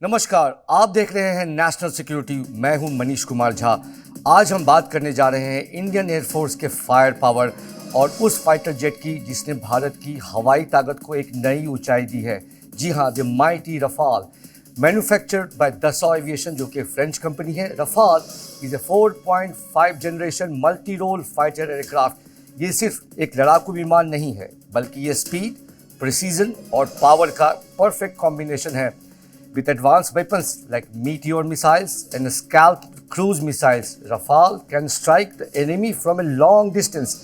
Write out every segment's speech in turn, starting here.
नमस्कार, आप देख रहे हैं नेशनल सिक्योरिटी। मैं हूं मनीष कुमार झा। आज हम बात करने जा रहे हैं इंडियन एयरफोर्स के फायर पावर और उस फाइटर जेट की जिसने भारत की हवाई ताकत को एक नई ऊंचाई दी है। जी हां, the mighty Rafale, manufactured by Dassault aviation, जो कि फ्रेंच कंपनी है। Rafale is a 4.5 generation multi role fighter aircraft. ये सिर्फ एक लड़ाकू विमान नहीं है, बल्कि ये स्पीड, प्रिसीजन और पावर का परफेक्ट कॉम्बिनेशन है। With advanced weapons like Meteor missiles and Scalp cruise missiles, Rafale can strike the enemy from a long distance.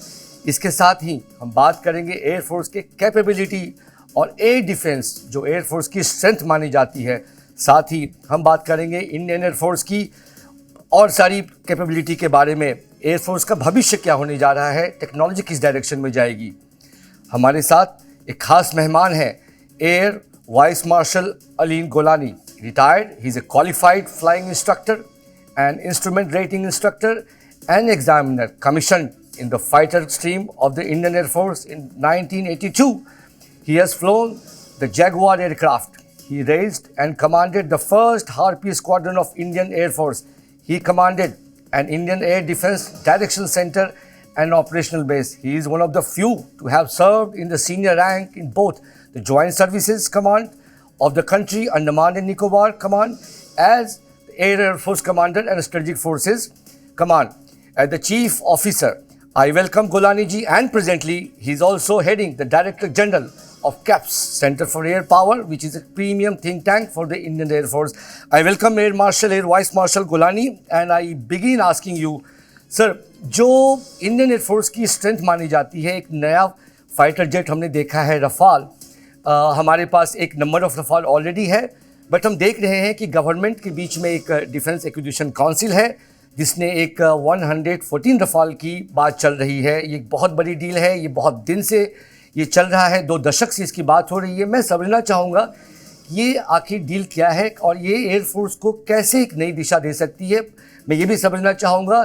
इसके साथ ही हम बात करेंगे एयरफोर्स के कैपेबिलिटी और एयर डिफेंस, जो एयरफोर्स की स्ट्रेंथ मानी जाती है। साथ ही हम बात करेंगे इंडियन एयरफोर्स की और सारी कैपेबिलिटी के बारे में। एयरफोर्स का भविष्य क्या होने जा रहा है, टेक्नोलॉजी किस डायरेक्शन में जाएगी। हमारे साथ एक खास मेहमान है, air Vice Marshal Aleen Golani, retired. He's a qualified flying instructor, an instrument rating instructor, and examiner commissioned in the fighter stream of the Indian Air Force in 1982. He has flown the Jaguar aircraft. He raised and commanded the first Harpy squadron of Indian Air Force. He commanded an Indian Air Defense Direction Center and operational base. He is one of the few to have served in the senior rank in both the Joint Services Command of the country, Andaman and Nicobar Command, as the Air Force Commander and Strategic Forces Command. As the Chief Officer, I welcome Golani ji, and presently he is also heading the Director General of CAPS, Center for Air Power, which is a premium think tank for the Indian Air Force. I welcome Air Marshal, Air Vice Marshal Golani, and I begin asking you, sir, जो Indian air force की strength मानी जाती है, एक नया fighter jet हमने देखा है रफाल। हमारे पास एक नंबर ऑफ रफाल ऑलरेडी है, बट हम देख रहे हैं कि गवर्नमेंट के बीच में एक डिफेंस एक्विजिशन काउंसिल है जिसने एक 114 रफाल की बात चल रही है। ये एक बहुत बड़ी डील है, ये बहुत दिन से ये चल रहा है, 2 दशक से इसकी बात हो रही है। मैं समझना चाहूँगा ये आखिर डील क्या है और ये एयरफोर्स को कैसे एक नई दिशा दे सकती है। मैं ये भी समझना चाहूँगा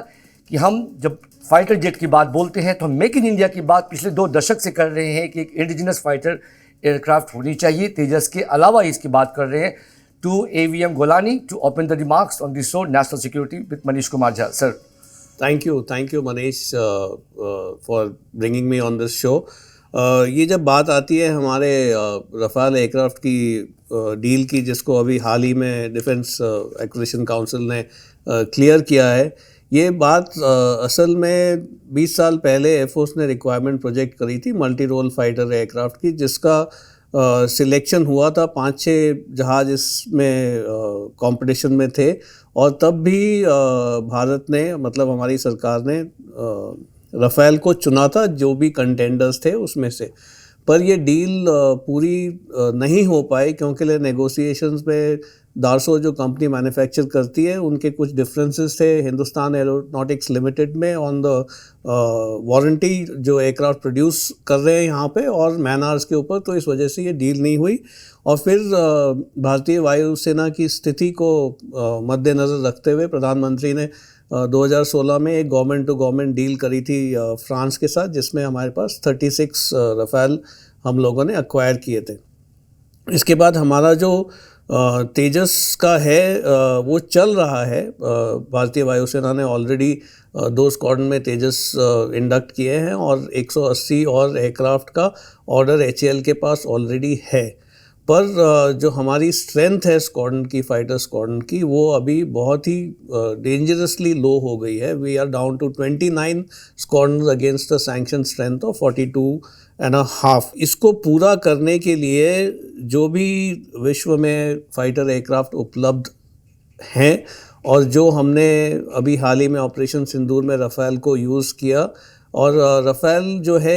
कि हम जब फाइटर जेट की बात बोलते हैं तो हम मेक इन इंडिया की बात पिछले 2 दशक से कर रहे हैं कि एक इंडिजिनस फाइटर एयरक्राफ्ट होनी चाहिए। तेजस के अलावा इसकी बात कर रहे हैं। To AVM Golani to open the remarks on this show, National Security with Manish Kumar Jha. Sir. Thank you Manish for bringing me on this show. ये जब बात आती है हमारे रफाल एयरक्राफ्ट की डील की, जिसको अभी हाल ही में डिफेंस एक्विजिशन काउंसिल ने क्लियर किया है, ये बात असल में 20 साल पहले एयरफोर्स ने रिक्वायरमेंट प्रोजेक्ट करी थी मल्टी रोल फाइटर एयरक्राफ्ट की, जिसका सिलेक्शन हुआ था। 5-6 जहाज इसमें कंपटीशन में थे और तब भी भारत ने, मतलब हमारी सरकार ने रफेल को चुना था, जो भी कंटेंडर्स थे उसमें से। पर ये डील पूरी नहीं हो पाई क्योंकि नेगोशिएशंस में दारसो जो कंपनी मैन्युफैक्चर करती है, उनके कुछ डिफरेंसेस थे हिंदुस्तान एरोनॉटिक्स लिमिटेड में ऑन द वारंटी जो एयरक्राफ्ट प्रोड्यूस कर रहे हैं यहाँ पे और मैन आवर्स के ऊपर। तो इस वजह से ये डील नहीं हुई और फिर भारतीय वायुसेना की स्थिति को मद्देनज़र रखते हुए प्रधानमंत्री ने 2016 में एक गवर्नमेंट टू गवर्नमेंट डील करी थी फ्रांस के साथ, जिसमें हमारे पास 36 रफेल हम लोगों ने एक्वायर किए थे। इसके बाद हमारा जो तेजस का है वो चल रहा है। भारतीय वायुसेना ने ऑलरेडी 2 स्क्वाड्रन में तेजस इंडक्ट किए हैं और 180 और एयरक्राफ्ट का ऑर्डर HAL के पास ऑलरेडी है। पर जो हमारी स्ट्रेंथ है स्क्वाड्रन की, फाइटर स्क्वाड्रन की, वो अभी बहुत ही डेंजरसली लो हो गई है। We are down to 29 squadron against the sanction strength of 42.5। इसको पूरा करने के लिए जो भी विश्व में फाइटर एयरक्राफ्ट उपलब्ध हैं और जो हमने अभी हाल ही में ऑपरेशन सिंदूर में रफेल को यूज़ किया, और रफेल जो है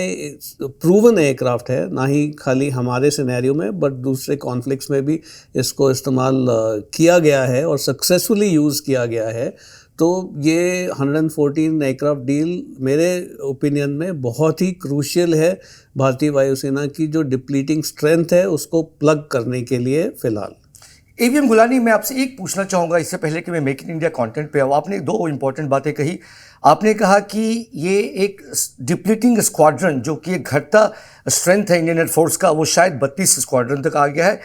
प्रूवन एयरक्राफ्ट है, ना ही खाली हमारे सिनेरियो में बट दूसरे कॉन्फ्लिक्ट्स में भी इसको इस्तेमाल किया गया है और सक्सेसफुली यूज़ किया गया है। तो ये 114 एयरक्राफ्ट डील मेरे ओपिनियन में बहुत ही क्रूशियल है भारतीय वायुसेना की जो डिप्लीटिंग स्ट्रेंथ है उसको प्लग करने के लिए फ़िलहाल। AVM Golani, मैं आपसे एक पूछना चाहूँगा इससे पहले कि मैं मेक इन इंडिया कंटेंट पे आऊँ। आपने 2 इंपॉर्टेंट बातें कही। आपने कहा कि ये एक डिप्लीटिंग स्क्वाड्रन, जो कि एक घटता स्ट्रेंथ है इंडियन एयरफोर्स का, वो शायद 32 स्क्वाड्रन तक आ गया है।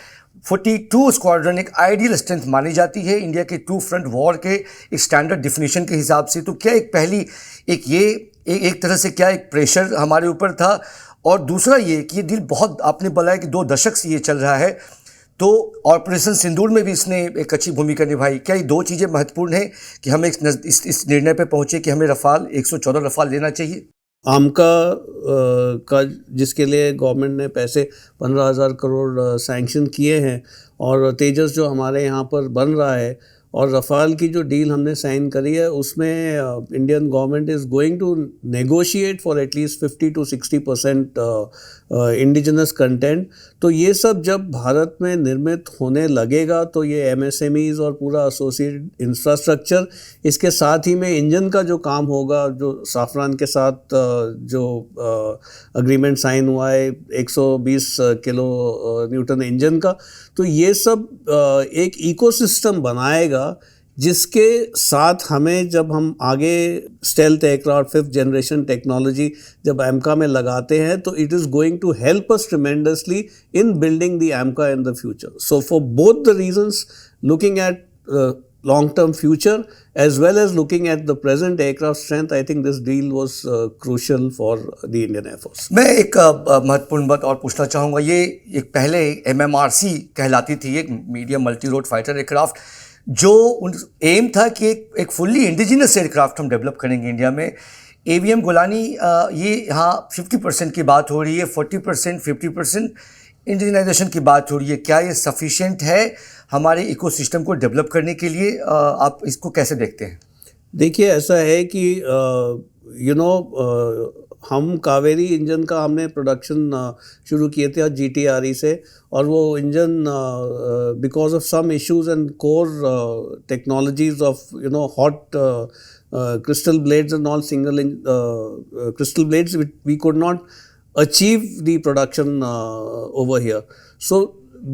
42 स्क्वाड्रन एक आइडियल स्ट्रेंथ मानी जाती है इंडिया के टू फ्रंट वॉर के एक स्टैंडर्ड डिफिनीशन के हिसाब से। तो क्या एक पहली एक तरह से क्या एक प्रेशर हमारे ऊपर था, और दूसरा ये कि ये डील बहुत आपने बोला है कि 2 दशक से ये चल रहा है, तो ऑपरेशन सिंदूर में भी इसने एक अच्छी भूमिका निभाई। क्या ये 2 चीज़ें महत्वपूर्ण हैं कि हम इस निर्णय पे पहुंचे कि हमें रफाल 114 रफाल लेना चाहिए? आमका का जिसके लिए गवर्नमेंट ने पैसे 15,000 करोड़ सैंक्शन किए हैं, और तेजस जो हमारे यहाँ पर बन रहा है, और रफ़ाल की जो डील हमने साइन करी है उसमें Indian government is going to negotiate for at least 50 to 60% indigenous content. तो ये सब जब भारत में निर्मित होने लगेगा तो ये MSMEs और पूरा एसोसिएटेड इंफ्रास्ट्रक्चर, इसके साथ ही में इंजन का जो काम होगा, जो साफरान के साथ जो अग्रीमेंट साइन हुआ है 120 किलो न्यूटन इंजन का, तो ये सब एक इकोसिस्टम बनाएगा जिसके साथ हमें जब हम आगे stealth aircraft 5th generation technology जब AMCA में लगाते हैं तो it is going to help us tremendously in building the AMCA in the future. So for both the reasons, looking at long-term future as well as looking at the present aircraft strength, I think this deal was crucial for the Indian Air Force. मैं एक महत्वपूर्ण बात और पूछना चाहूँगा। ये एक पहले MMRC कहलाती थी, एक medium multi road fighter aircraft, जो एम था कि एक फुल्ली इंडिजिनस एयरक्राफ्ट हम डेवलप करेंगे इंडिया में। AVM गोलानी, ये यहाँ 50% की बात हो रही है, 40% 50% इंडिजिनाइजेशन की बात हो रही है। क्या ये सफिशिएंट है हमारे इकोसिस्टम को डेवलप करने के लिए? आप इसको कैसे देखते हैं? देखिए, ऐसा है कि हम कावेरी इंजन का हमने प्रोडक्शन शुरू किए थे GTRE से, और वो engine because of some issues and core technologies of hot crystal blades and all single crystal blades, we could not achieve the production over here. So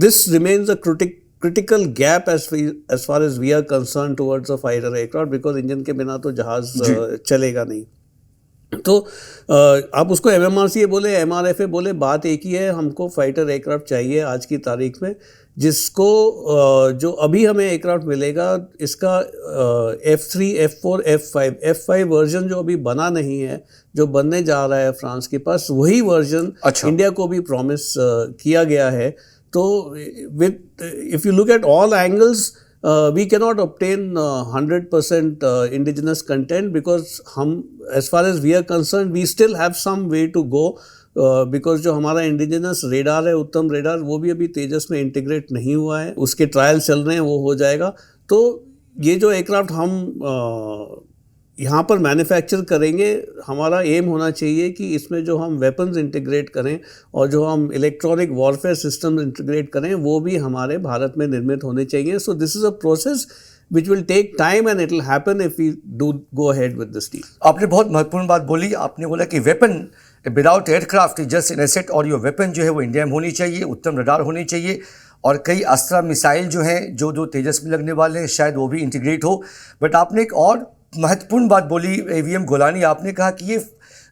this remains a critical gap as far as we are concerned towards a fighter aircraft, because engine के बिना तो जहाज चलेगा नहीं। तो आप उसको MMRCA बोले, MRFA बोले, बात एक ही है, हमको फाइटर एयरक्राफ्ट चाहिए आज की तारीख में, जिसको जो अभी हमें एयरक्राफ्ट मिलेगा इसका F3, F4, F5 वर्जन जो अभी बना नहीं है, जो बनने जा रहा है फ्रांस के पास, वही वर्जन इंडिया को भी प्रॉमिस किया गया है। तो if you look at all angles, we cannot obtain 100% indigenous content, because हम, as far as we are concerned, we still have some way to go, because जो हमारा इंडिजिनस रेडार है, उत्तम रेडार, वो भी अभी तेजस में इंटीग्रेट नहीं हुआ है, उसके ट्रायल चल रहे हैं, वो हो जाएगा। तो ये जो एयरक्राफ्ट हम यहाँ पर मैन्युफैक्चर करेंगे, हमारा एम होना चाहिए कि इसमें जो हम वेपन्स इंटीग्रेट करें और जो हम इलेक्ट्रॉनिक वॉरफेयर सिस्टम इंटीग्रेट करें, वो भी हमारे भारत में निर्मित होने चाहिए। So this is a process which will take time and it will happen if we do go ahead with this deal. आपने बहुत महत्वपूर्ण बात बोली। आपने बोला कि weapon without aircraft is just an asset, और ये वेपन जो है वो इंडिया में होनी चाहिए, उत्तम रडार होनी चाहिए, और कई अस्त्र मिसाइल जो हैं जो तेजस में लगने वाले हैं शायद वो भी इंटीग्रेट हो। बट आपने एक और महत्वपूर्ण बात बोली AVM गोलानी, आपने कहा कि ये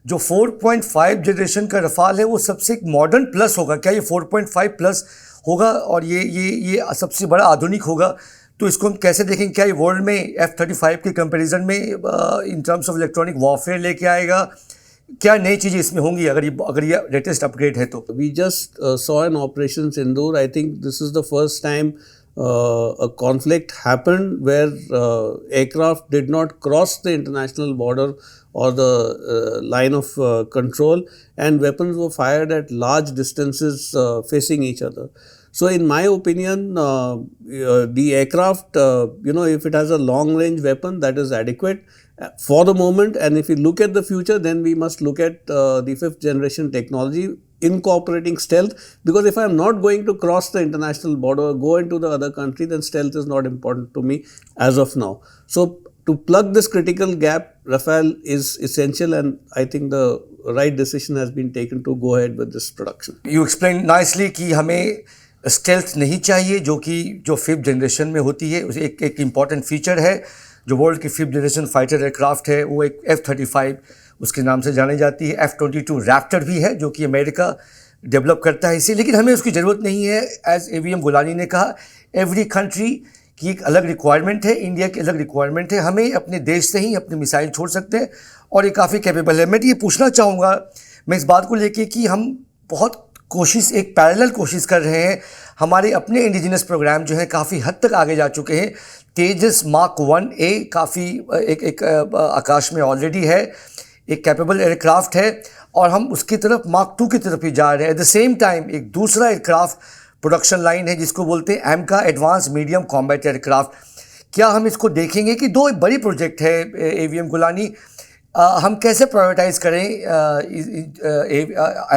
जो 4.5 जनरेशन का रफाल है वो सबसे एक मॉडर्न प्लस होगा। क्या ये 4.5 प्लस होगा और ये सबसे बड़ा आधुनिक होगा? तो इसको हम कैसे देखेंगे? क्या ये वर्ल्ड में F-35 के कंपैरिजन में in terms of electronic warfare लेके आएगा? क्या नई चीज़ें इसमें होंगी अगर ये लेटेस्ट अपग्रेड है तो? We just saw an Operation Sindoor. I think this is the first time a conflict happened where aircraft did not cross the international border or the line of control, and weapons were fired at large distances facing each other. So in my opinion, the aircraft, if it has a long range weapon, that is adequate for the moment. And if we look at the future, then we must look at the 5th generation technology incorporating stealth, because if I am not going to cross the international border, go into the other country, then stealth is not important to me as of now. So to plug this critical gap, Rafale is essential, and I think the right decision has been taken to go ahead with this production. You explained nicely कि हमें stealth नहीं चाहिए, जो 5th generation में होती है। एक important feature है जो वर्ल्ड की 5th जनरेशन फाइटर एयरक्राफ्ट है, वो एक F-35 उसके नाम से जानी जाती है। F-22 रैप्टर भी है जो कि अमेरिका डेवलप करता है इसे, लेकिन हमें उसकी ज़रूरत नहीं है। एज AVM गुलानी ने कहा, एवरी कंट्री की एक अलग रिक्वायरमेंट है, इंडिया की अलग रिक्वायरमेंट है। हमें अपने देश से ही अपनी मिसाइल छोड़ सकते हैं और ये काफ़ी कैपेबल है। मैं ये पूछना चाहूँगा मैं इस बात को लेके कि हम बहुत कोशिश, एक पैरेलल कोशिश कर रहे हैं। हमारे अपने इंडिजिनस प्रोग्राम जो है काफ़ी हद तक आगे जा चुके हैं। तेजस मार्क 1A काफ़ी एक आकाश में ऑलरेडी है, एक कैपेबल एयरक्राफ्ट है, और हम उसकी तरफ मार्क 2 की तरफ ही जा रहे हैं। एट द सेम टाइम एक दूसरा एयरक्राफ्ट प्रोडक्शन लाइन है जिसको बोलते हैं एमका, एडवांस मीडियम कॉम्बैट एयरक्राफ्ट। क्या हम इसको देखेंगे कि दो बड़ी प्रोजेक्ट है AVM गुलानी, हम कैसे प्रायोरिटाइज करें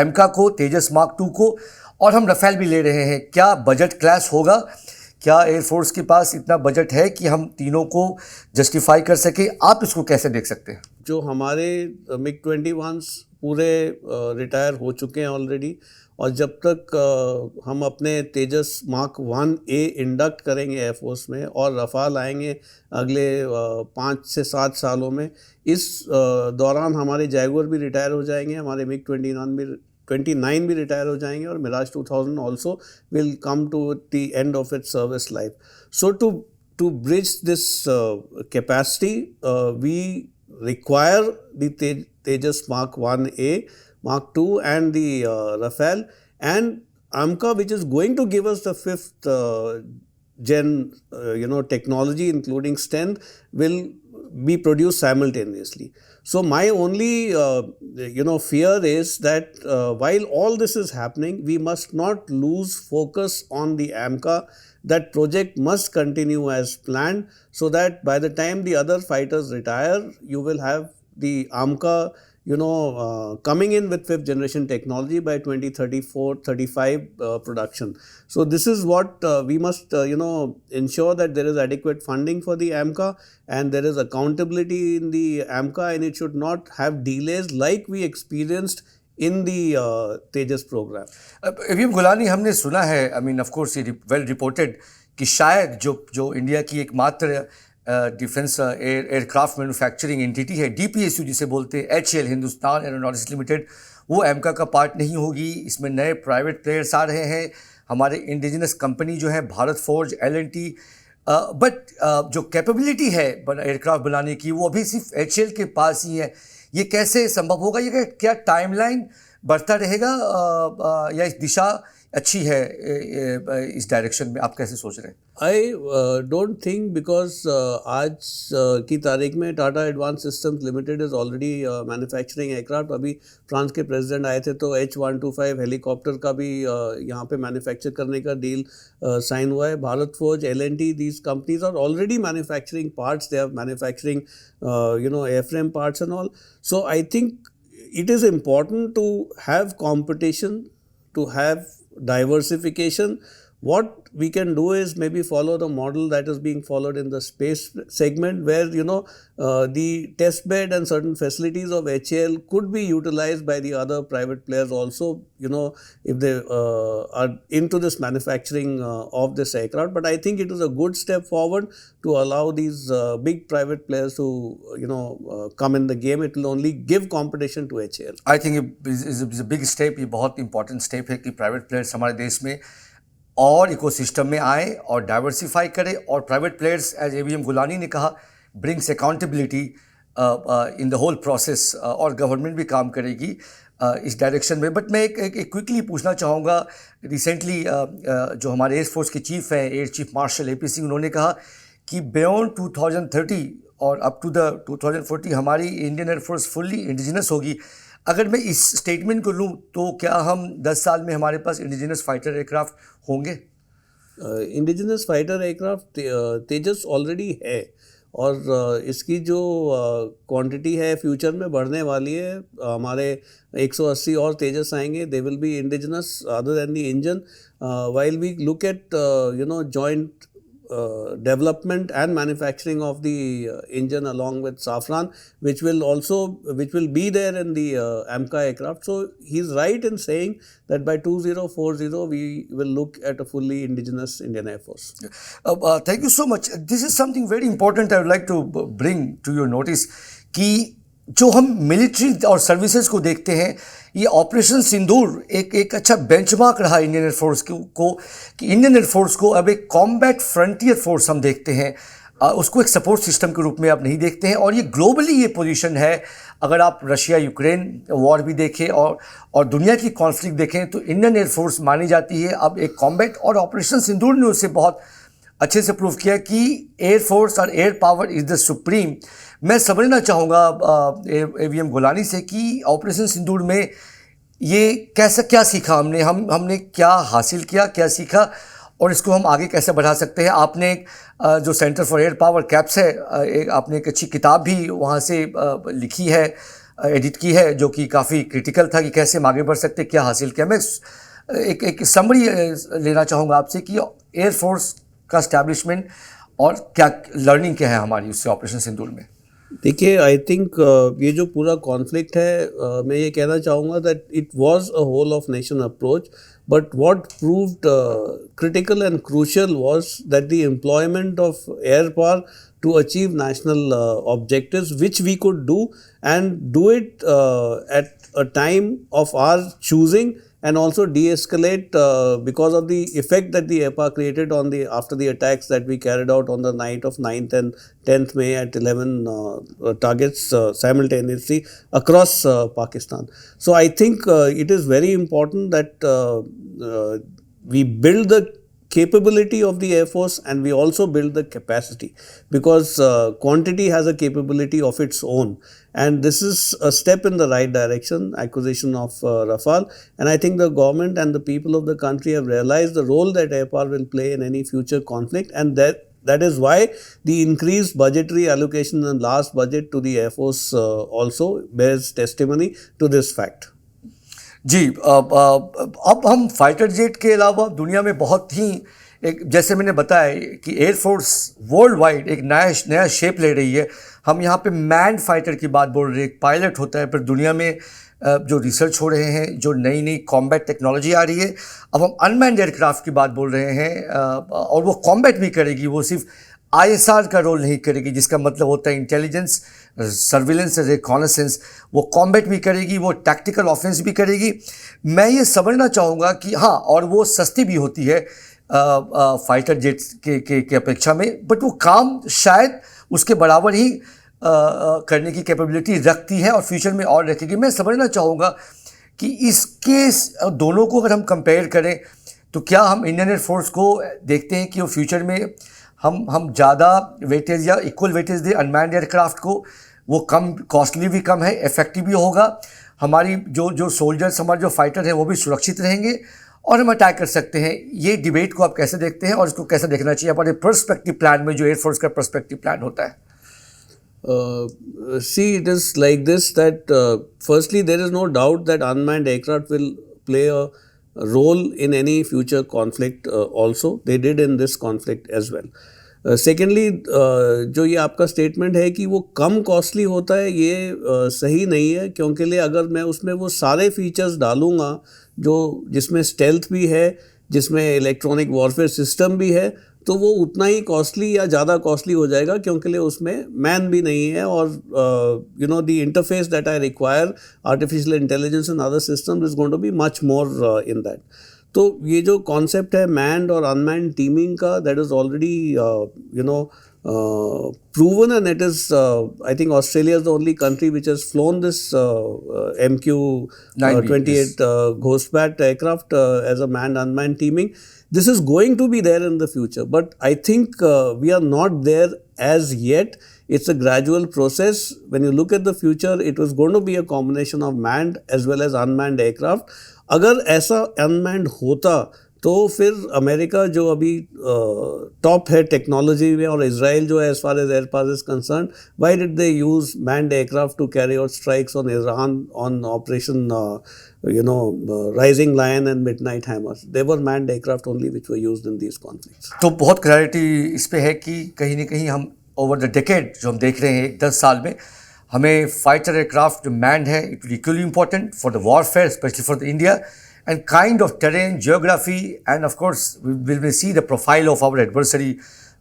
एमका को, तेजस मार्क 2 को, और हम रफेल भी ले रहे हैं। क्या बजट क्लैश होगा? क्या एयरफोर्स के पास इतना बजट है कि हम तीनों को जस्टिफाई कर सके? आप इसको कैसे देख सकते हैं? जो हमारे MiG-21 पूरे रिटायर हो चुके हैं ऑलरेडी, और जब तक हम अपने तेजस मार्क 1A इंडक्ट करेंगे एयरफोर्स में और रफाल आएंगे अगले 5 से 7 सालों में, इस दौरान हमारे जैगुआर भी रिटायर हो जाएंगे, हमारे MiG-29 भी रिटायर हो जाएंगे, और Mirage 2000 also will come to the end of its service life. So to bridge this capacity we require the Tejas Mark 1A, Mark 2 and the Rafale, and AMCA, which is going to give us the 5th gen technology including strength, will be produced simultaneously. So my only fear is that while all this is happening, we must not lose focus on the AMCA. That project must continue as planned, so that by the time the other fighters retire, you will have the AMCA coming in with 5th generation technology by 2034-35 production. So this is what we must ensure, that there is adequate funding for the AMCA and there is accountability in the AMCA, and it should not have delays like we experienced in the Tejas program. AVM Golani, हमने सुना है, I mean of course ये well reported, कि शायद जो India की एकमात्र defence aircraft manufacturing entity है, DPSU जिसे बोलते हैं, HAL, हिंदुस्तान एरोनॉटिक्स लिमिटेड, वो एमका का पार्ट नहीं होगी। इसमें नए प्राइवेट प्लेयर्स आ रहे हैं, हमारे इंडिजिनस कंपनी जो है भारत फोर्ज, L&T, बट जो कैपेबिलिटी है एयरक्राफ्ट बनाने की, वो अभी सिर्फ HAL के पास ही है। ये कैसे संभव होगा? ये क्या टाइमलाइन बढ़ता रहेगा या इस दिशा अच्छी है इस डायरेक्शन में? आप कैसे सोच रहे हैं? आई डोंट थिंक, बिकॉज आज की तारीख में Tata advance systems limited is already manufacturing aircraft. अभी फ्रांस के प्रेसिडेंट आए थे तो H125 हेलीकॉप्टर का भी यहाँ पे मैन्युफैक्चर करने का डील साइन हुआ है। Bharat Forge, L&T, these companies are already manufacturing parts, they are manufacturing airframe parts and all. So I think it is important to have competition, to have diversification. What we can do is maybe follow the model that is being followed in the space segment, where the test bed and certain facilities of HAL could be utilized by the other private players also, if they are into this manufacturing of this aircraft. But I think it is a good step forward to allow these big private players to come in the game. It will only give competition to HAL. I think it is a big step. ये बहुत important step है कि private players हमारे देश में और ecosystem में आए और डाइवर्सिफाई करें, और private players, as AVM Gulani ने कहा, brings accountability in the whole process, और गवर्नमेंट भी काम करेगी इस डायरेक्शन में। बट मैं एक क्विकली पूछना चाहूँगा, रिसेंटली जो हमारे एयरफोर्स के चीफ हैं, air chief marshal AP Singh, उन्होंने कहा कि बियॉन्ड 2030 और अप टू द 2040 हमारी इंडियन एयरफोर्स फुल्ली इंडिजिनस होगी। अगर मैं इस स्टेटमेंट को लूँ तो क्या हम 10 साल में हमारे पास इंडिजिनस फाइटर एयरक्राफ्ट होंगे? इंडिजिनस फाइटर एयरक्राफ्ट तेजस ऑलरेडी है, और इसकी जो क्वांटिटी है फ्यूचर में बढ़ने वाली है। हमारे 180 और तेजस आएंगे, they will be indigenous other than the engine, while we look at joint development and manufacturing of the engine along with Safran, which will be there in the AMCA aircraft. So he's right in saying that by 2040 we will look at a fully indigenous Indian Air Force. Thank you so much. This is something very important I would like to bring to your notice, कि जो हम military और services को देखते हैं, ये operation सिंदूर एक अच्छा बेंचमार्क रहा इंडियन एयरफोर्स को कि इंडियन एयरफोर्स को अब एक कॉम्बैट फ्रंटियर फोर्स हम देखते हैं, उसको एक सपोर्ट सिस्टम के रूप में आप नहीं देखते हैं। और ये ग्लोबली ये पोजीशन है, अगर आप रशिया यूक्रेन वॉर भी देखें और दुनिया की कॉन्फ्लिक्ट देखें तो इंडियन एयरफोर्स मानी जाती है अब एक कॉम्बैट, और ऑपरेशन सिंदूर ने उसे बहुत अच्छे से प्रूव किया कि एयरफोर्स और air power is the supreme. मैं समझना चाहूँगा AVM गोलानी से कि ऑपरेशन सिंदूर में ये क्या सीखा हमने क्या हासिल किया, क्या सीखा, और इसको हम आगे कैसे बढ़ा सकते हैं। आपने जो centre for air power caps है, आपने एक अच्छी किताब भी वहाँ से लिखी है, एडिट की है, जो कि काफ़ी क्रिटिकल था कि कैसे हम आगे बढ़ सकते, क्या हासिल किया। मैं एक समरी लेना चाहूँगा आपसे कि एयरफोर्स का स्टैब्लिशमेंट और क्या लर्निंग क्या है हमारी उससे ऑपरेशन सिंदूर में। देखिए, आई थिंक ये जो पूरा कॉन्फ्लिक्ट है, मैं ये कहना चाहूँगा that it was a whole of nation approach, but what proved critical and crucial was that the employment of air power to achieve national objectives, which we could do and do it at a time of our choosing, and also de-escalate because of the effect that the APA created on after the attacks that we carried out on the night of 9th and 10th May at 11 targets simultaneously across Pakistan. So I think it is very important that we build the capability of the Air Force and we also build the capacity, because quantity has a capability of its own, and this is a step in the right direction, acquisition of Rafale, and I think the government and the people of the country have realized the role that air power will play in any future conflict, and that is why the increased budgetary allocation in the last budget to the Air Force also bears testimony to this fact. जी, अब हम fighter jet के अलावा दुनिया में बहुत ही एक, जैसे मैंने बताया कि एयरफोर्स वर्ल्ड वाइड एक नया शेप ले रही है। हम यहाँ पे मैन्ड फाइटर की बात बोल रहे हैं, एक पायलट होता है, पर दुनिया में जो रिसर्च हो रहे हैं, जो नई कॉम्बैट टेक्नोलॉजी आ रही है, अब हम अनमैन्ड एयरक्राफ्ट की बात बोल रहे हैं, और वो कॉम्बैट भी करेगी, वो सिर्फ ISR का रोल नहीं करेगी, जिसका मतलब होता है इंटेलिजेंस, सर्विलेंस, रिकॉनेसेंस। वो कॉम्बैट भी करेगी, वो टैक्टिकल ऑफेंस भी करेगी। मैं ये समझना चाहूँगा कि हाँ, और वो सस्ती भी होती है फाइटर जेट्स के अपेक्षा में, बट वो काम शायद उसके बराबर ही करने की कैपेबिलिटी रखती है और फ्यूचर में और रखेगी। मैं समझना चाहूँगा कि इसके दोनों को अगर हम कंपेयर करें तो क्या हम इंडियन एयरफोर्स को देखते हैं कि वो फ्यूचर में हम ज़्यादा वेटेज या इक्वल वेटेज दें अनमैन्ड एयरक्राफ्ट को, वो कम कॉस्टली भी कम है, इफेक्टिव भी होगा, हमारी जो सोल्जर्स, हमारे जो फाइटर हैं वो भी सुरक्षित रहेंगे और हम अटैक कर सकते हैं। ये डिबेट को आप कैसे देखते हैं और इसको कैसे देखना चाहिए हमारे पर्सपेक्टिव प्लान में, जो एयरफोर्स का पर्सपेक्टिव प्लान होता है? See, it is like this that firstly there is no doubt that unmanned aircraft will play a role in any future conflict also. They did in this conflict as well. Secondly, जो ये आपका statement है कि वो कम costly होता है, ये सही नहीं है, क्योंकि अगर मैं उसमें वो सारे फीचर्स डालूँगा जिसमें स्टेल्थ भी है, जिसमें इलेक्ट्रॉनिक वॉरफेयर सिस्टम भी है, तो वो उतना ही कॉस्टली या ज़्यादा कॉस्टली हो जाएगा, क्योंकि उसमें मैन भी नहीं है, और the interface that I require, artificial intelligence and other system is going to be much more in that. तो ये जो कॉन्सेप्ट है मैन्ड और अनमैन्ड टीमिंग का, that is already proven, and it is I think Australia is the only country which has flown this MQ-28 Ghostbat aircraft as a manned unmanned teaming. This is going to be there in the future, but I think we are not there as yet. It's a gradual process. When you look at the future, it was going to be a combination of manned as well as unmanned aircraft. अगर ऐसा unmanned होता तो फिर America जो अभी top है technology में, और इजराइल जो है as far as air power is concern, why did they use manned aircraft to carry out strikes on Iran on operation rising lion and midnight hammers? They were manned aircraft only which were used in these conflicts. तो बहुत clarity इस पे है कि कहीं ना कहीं हम ओवर द डेकेड जो हम देख रहे हैं 10 साल में, हमें फाइटर एयरक्राफ्ट जो मैन्ड है, it equally important for the warfare, specially for the India, and kind of terrain, geography, and of course we will see the profile of our adversary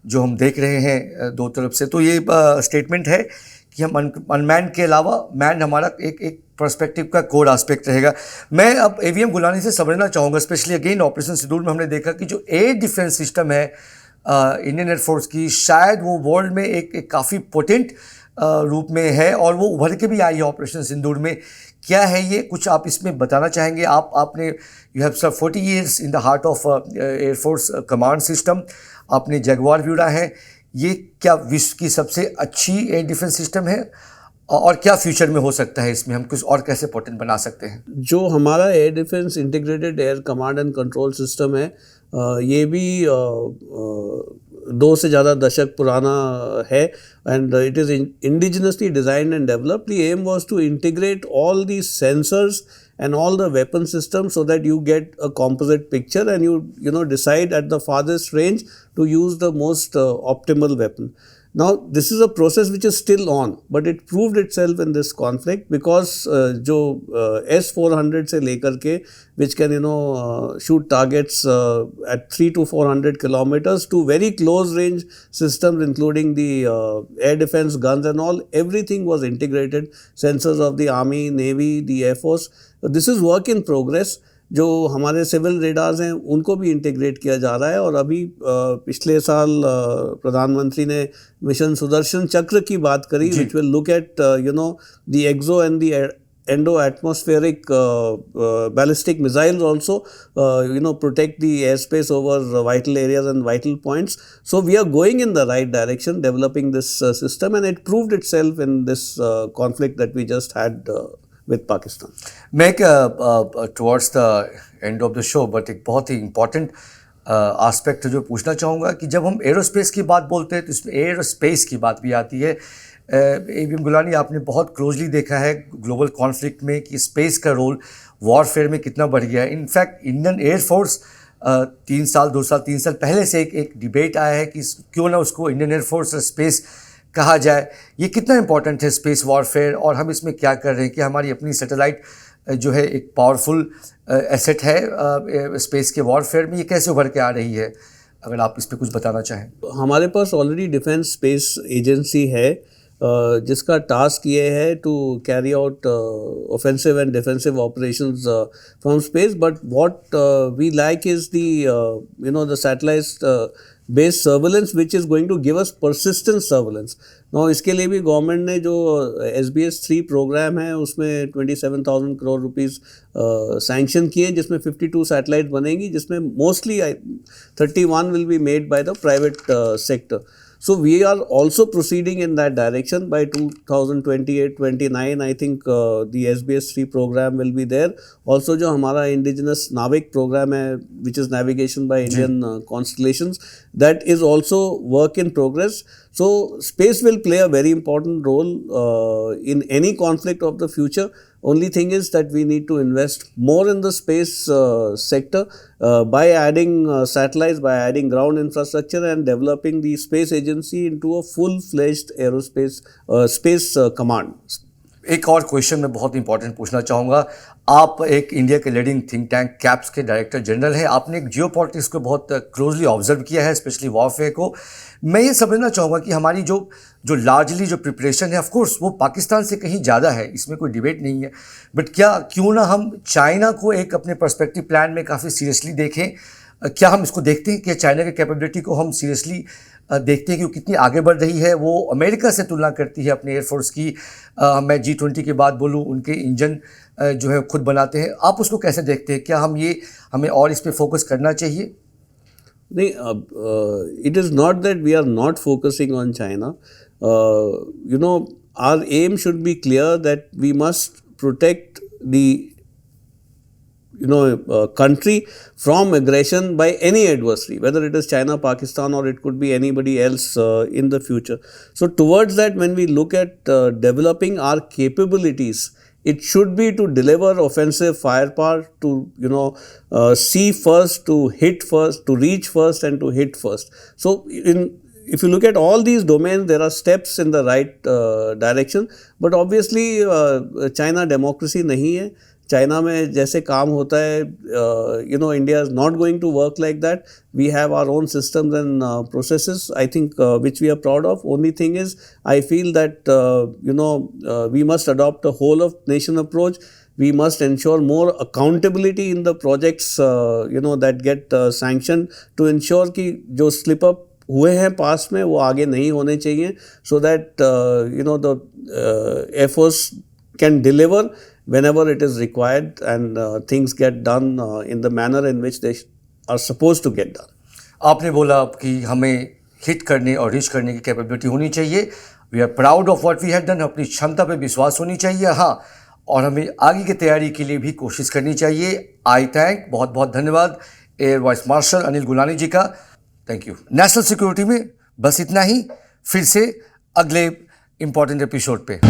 जो हम देख रहे हैं दो तरफ से। तो ये स्टेटमेंट है कि हम अनमैन के अलावा मैन हमारा एक पर्सपेक्टिव का कोर एस्पेक्ट रहेगा। मैं अब एवीएम गुलानी से समझना चाहूँगा, स्पेशली अगेन ऑपरेशन सिंदूर में हमने देखा कि जो एयर डिफेंस सिस्टम है इंडियन एयरफोर्स की, शायद वो वर्ल्ड में एक काफ़ी पोटेंट रूप में है और वो उभर के भी आई है ऑपरेशन सिंदूर में। क्या है ये, कुछ आप इसमें बताना चाहेंगे? आपने you have serve 40 years in the heart of air force command system, आपने जगुआर भी उड़ा है। ये क्या विश्व की सबसे अच्छी एयर डिफेंस सिस्टम है और क्या फ्यूचर में हो सकता है इसमें, हम कुछ और कैसे पोटेंट बना सकते हैं? जो हमारा air defence integrated air command and control system है, ये भी 2 से ज़्यादा दशक पुराना है and it is indigenously designed and developed. The aim was to integrate all the sensors and all the weapon systems so that you get a composite picture and you know decide at the farthest range to use the most optimal weapon. Now this is a process which is still on, but it proved itself in this conflict because जो S-400 से लेकर के which can shoot targets at 300 to 400 kilometers to very close range systems including the air defense guns and all, everything was integrated, sensors of the army, navy, the air force. This is work in progress. जो हमारे civil radars हैं उनको भी integrate किया जा रहा है और अभी पिछले साल प्रधानमंत्री ने मिशन सुदर्शन चक्र की बात करी, which will look at the exo and the endo atmospheric ballistic missiles also protect the airspace over vital areas and vital points. So we are going in the right direction developing this system and it proved itself in this conflict that we just had with Pakistan. मैं towards the end of the show but एक बहुत ही important aspect जो पूछना चाहूँगा कि जब हम aerospace की बात बोलते हैं तो इसमें एरोस्पेस की बात भी आती है। एवीएम गुलानी, आपने बहुत क्लोजली देखा है ग्लोबल कॉन्फ्लिक्ट में कि स्पेस का रोल वॉरफेयर में कितना बढ़ गया है। इनफैक्ट इंडियन एयरफोर्स 3 साल 2 साल 3 साल पहले से एक डिबेट आया है कि क्यों ना उसको इंडियन एयरफोर्स स्पेस कहा जाए। ये कितना इंपॉर्टेंट है स्पेस वॉरफेयर और हम इसमें क्या कर रहे हैं कि हमारी अपनी सैटेलाइट जो है एक पावरफुल एसेट है स्पेस के वॉरफेयर में, ये कैसे उभर के आ रही है, अगर आप इस पर कुछ बताना चाहें? हमारे पास ऑलरेडी डिफेंस स्पेस एजेंसी है जिसका टास्क ये है to carry out offensive and defensive operations from space, but what we like is the satellite based surveillance which is going to give us persistent surveillance. No, इसके लिए भी government ने जो SBS-3 programme है उसमें 27,000 crore rupees sanction किए, जिसमें 52 satellite बनेंगी, जिसमें mostly 31 will be made by the private sector. So we are also proceeding in that direction. By 2028-29, I think the SBS-3 program will be there. Also जो हमारा indigenous Navik program है, which is navigation by Indian constellations, that is also work in progress. So space will play a very important role in any conflict of the future. Only thing is that we need to invest more in the space sector by adding satellites, by adding ground infrastructure and developing the space agency into a full-fledged aerospace space command. एक और question मैं बहुत important पूछना चाहूँगा। आप एक India के leading think tank caps के डायरेक्टर जनरल हैं, आपने एक जियोपॉलिटिक्स को बहुत क्लोजली ऑब्जर्व किया है, स्पेशली वॉरफेयर को। मैं ये समझना चाहूँगा कि हमारी जो लार्जली जो प्रिपरेशन है, ऑफ कोर्स वो पाकिस्तान से कहीं ज़्यादा है, इसमें कोई डिबेट नहीं है, बट क्यों ना हम चाइना को एक अपने पर्सपेक्टिव प्लान में काफ़ी सीरियसली देखें? क्या हम इसको देखते हैं कि चाइना की कैपेबिलिटी को हम सीरियसली देखते हैं कि वो कितनी आगे बढ़ रही है? वो अमेरिका से तुलना करती है अपने एयरफोर्स की। मैं G20 की बात बोलूँ, उनके इंजन जो है खुद बनाते हैं। आप उसको कैसे देखते हैं? क्या हमें और इस पर फोकस करना चाहिए? नहीं, it is not that we are not focusing on China. Our aim should be clear that we must protect the country from aggression by any adversary, whether it is China, Pakistan, or it could be anybody else in the future. So towards that, when we look at developing our capabilities, it should be to deliver offensive firepower, to see first, to hit first, to reach first, and to hit first. So if you look at all these domains, there are steps in the right direction, but obviously China democracy नहीं है. China में जैसे काम होता है, you know, India is not going to work like that. We have our own systems and processes, I think, which we are proud of. Only thing is, I feel that, we must adopt a whole of nation approach. We must ensure more accountability in the projects, that get sanctioned, to ensure कि जो slip up हुए हैं पास में वो आगे नहीं होने चाहिए, so that, the Air Force can deliver whenever it is required, and things get done in the manner in which they are supposed to get done. आपने बोला कि हमें हिट करने और रीच करने की कैपेबिलिटी होनी चाहिए. We are proud of what we have done. अपनी क्षमता पे विश्वास होनी चाहिए, हाँ, और हमें आगे की तैयारी के लिए भी कोशिश करनी चाहिए. आई थैंक, बहुत बहुत धन्यवाद air vice marshal Anil Golani जी का. Thank you. नेशनल सिक्योरिटी में बस इतना ही. फिर से अगले इम्पॉर्टेंट एपिसोड पे.